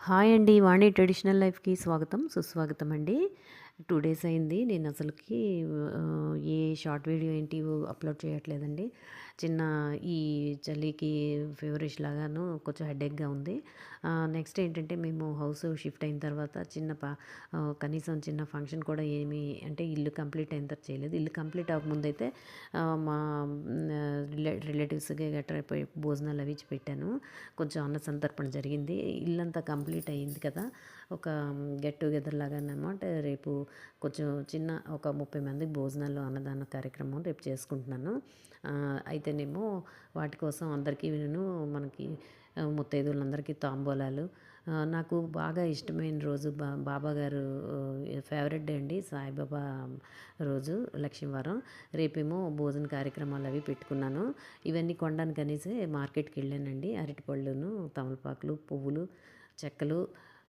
Hi అండి. వాణి traditional లైఫ్‌కి స్వాగతం, సుస్వాగతం అండి. 2 డేస్ అయింది. నేను అసలకి ఏ షార్ట్ వీడియో ఏంటి అప్‌లోడ్ చేయట్లేదండి. చిన్న ఈ చలికి ఫీవరిష్ లాగాను కొంచెం హెడేక్‌గా ఉంది. నెక్స్ట్ ఏంటంటే మేము హౌస్ షిఫ్ట్ అయిన తర్వాత కనీసం చిన్న ఫంక్షన్ కూడా ఏమీ అంటే ఇల్లు కంప్లీట్ అయిన తర్వాత చేయలేదు. ఇల్లు కంప్లీట్ అవ్వకముందైతే మా రిలేటివ్స్‌కి గట్రా పోయి భోజనాలు అవి ఇచ్చి పెట్టాను. కొంచెం అన్న సంతర్పణ జరిగింది. ఇల్లంతా కంప్లీట్ అయింది కదా! ఒక గెట్ టుగెదర్ లాగాననమాట. రేపు కొంచెం చిన్న ఒక 30 మందికి భోజనాలు, అన్నదాన కార్యక్రమం రేపు చేసుకుంటున్నాను. అయితేనేమో వాటి కోసం అందరికీను మనకి ముత్తైదువులందరికీ తాంబూలాలు. నాకు బాగా ఇష్టమైన రోజు బాబా గారు ఫేవరెట్ డే అండి సాయిబాబా రోజు లక్ష్మీవారం. రేపేమో భోజన కార్యక్రమాలు అవి పెట్టుకున్నాను. ఇవన్నీ కొనడానికనేసి మార్కెట్‌కి వెళ్ళానండి. అరటిపళ్ళును, తమలపాకులు, పువ్వులు, చెక్కలు,